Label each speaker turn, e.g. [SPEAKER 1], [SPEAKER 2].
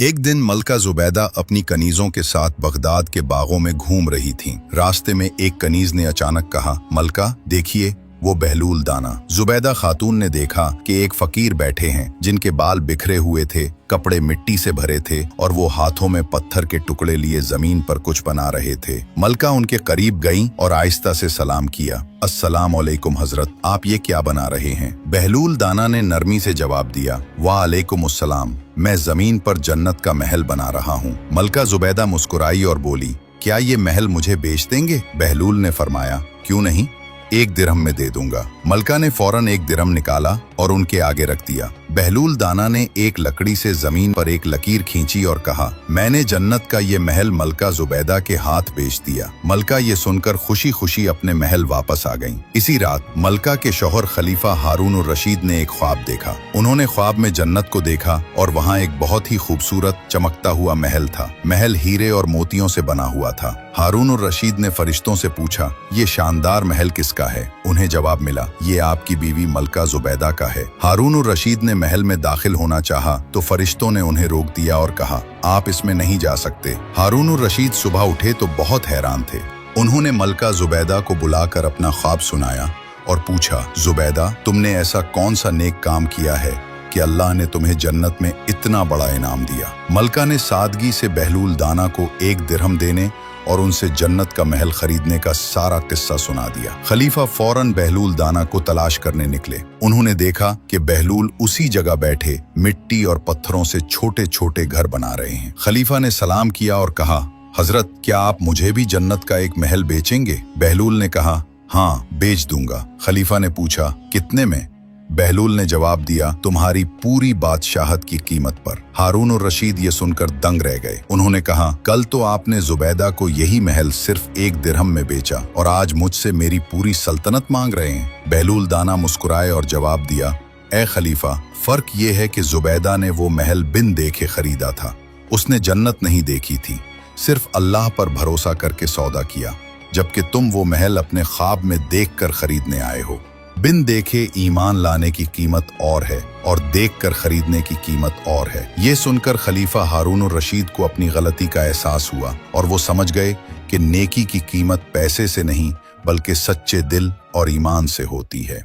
[SPEAKER 1] एक दिन मलका जुबैदा अपनी कनीजों के साथ बगदाद के बागों में घूम रही थीं। रास्ते में एक कनीज ने अचानक कहा, मलका देखिए वो बहलूल दाना। जुबैदा खातून ने देखा कि एक फकीर बैठे हैं जिनके बाल बिखरे हुए थे, कपड़े मिट्टी से भरे थे और वो हाथों में पत्थर के टुकड़े लिए जमीन पर कुछ बना रहे थे। मलका उनके करीब गईं और आहिस्ता से सलाम किया। अस्सलाम अलैकुम हजरत, आप ये क्या बना रहे हैं? बहलूल दाना ने नरमी से जवाब दिया, वालेकुम अस्सलाम, मैं जमीन पर जन्नत का महल बना रहा हूँ। मलका जुबैदा मुस्कुराई और बोली, क्या ये महल मुझे बेच देंगे? बहलूल ने फरमाया, क्यों नहीं, 1 दिरहम में दे दूंगा। मलका ने फौरन 1 दिरहम निकाला और उनके आगे रख दिया। बहलूल दाना ने एक लकड़ी से जमीन पर एक लकीर खींची और कहा, मैंने जन्नत का ये महल मलका जुबैदा के हाथ बेच दिया। मलका ये सुनकर खुशी खुशी अपने महल वापस आ गईं। इसी रात मलका के शौहर खलीफा हारून रशीद ने एक ख्वाब देखा। उन्होंने ख्वाब में जन्नत को देखा और वहाँ एक बहुत ही खूबसूरत चमकता हुआ महल था। महल हीरे और मोतियों से बना हुआ था। हारून रशीद ने फरिश्तों से पूछा, ये शानदार महल किसका है? उन्हें जवाब मिला, ये आपकी बीवी मलका जुबैदा का है। हारून रशीद ने महल में दाखिल होना चाहा तो फरिश्तों ने उन्हें रोक दिया और कहा, आप इसमें नहीं जा सकते। हारून रशीद सुबह उठे तो बहुत हैरान थे। उन्होंने मलका जुबैदा को बुलाकर अपना ख्वाब सुनाया और पूछा, जुबैदा तुमने ऐसा कौन सा नेक काम किया है कि अल्लाह ने तुम्हें जन्नत में इतना बड़ा इनाम दिया? मलका ने सादगी से बहलूल दाना को 1 दिरहम देने और उनसे जन्नत का महल खरीदने का सारा किस्सा सुना दिया। खलीफा फौरन बहलूल दाना को तलाश करने निकले। उन्होंने देखा कि बहलूल उसी जगह बैठे मिट्टी और पत्थरों से छोटे छोटे घर बना रहे हैं। खलीफा ने सलाम किया और कहा, हजरत क्या आप मुझे भी जन्नत का एक महल बेचेंगे? बहलूल ने कहा, हाँ बेच दूंगा। खलीफा ने पूछा, कितने में? बहलूल ने जवाब दिया, तुम्हारी पूरी बादशाहत की कीमत पर। हारून रशीद ये सुनकर दंग रह गए। उन्होंने कहा, कल तो आपने जुबैदा को यही महल सिर्फ 1 दिरहम में बेचा और आज मुझसे मेरी पूरी सल्तनत मांग रहे हैं। बहलूल दाना मुस्कुराए और जवाब दिया, ए खलीफा, फर्क ये है कि जुबैदा ने वो महल बिन देखे खरीदा था। उसने जन्नत नहीं देखी थी, सिर्फ अल्लाह पर भरोसा करके सौदा किया, जबकि तुम वो महल अपने ख्वाब में देख कर खरीदने आए हो। बिन देखे ईमान लाने की कीमत और है और देखकर खरीदने की कीमत और है। ये सुनकर खलीफा हारून रशीद को अपनी गलती का एहसास हुआ और वो समझ गए कि नेकी की कीमत पैसे से नहीं बल्कि सच्चे दिल और ईमान से होती है।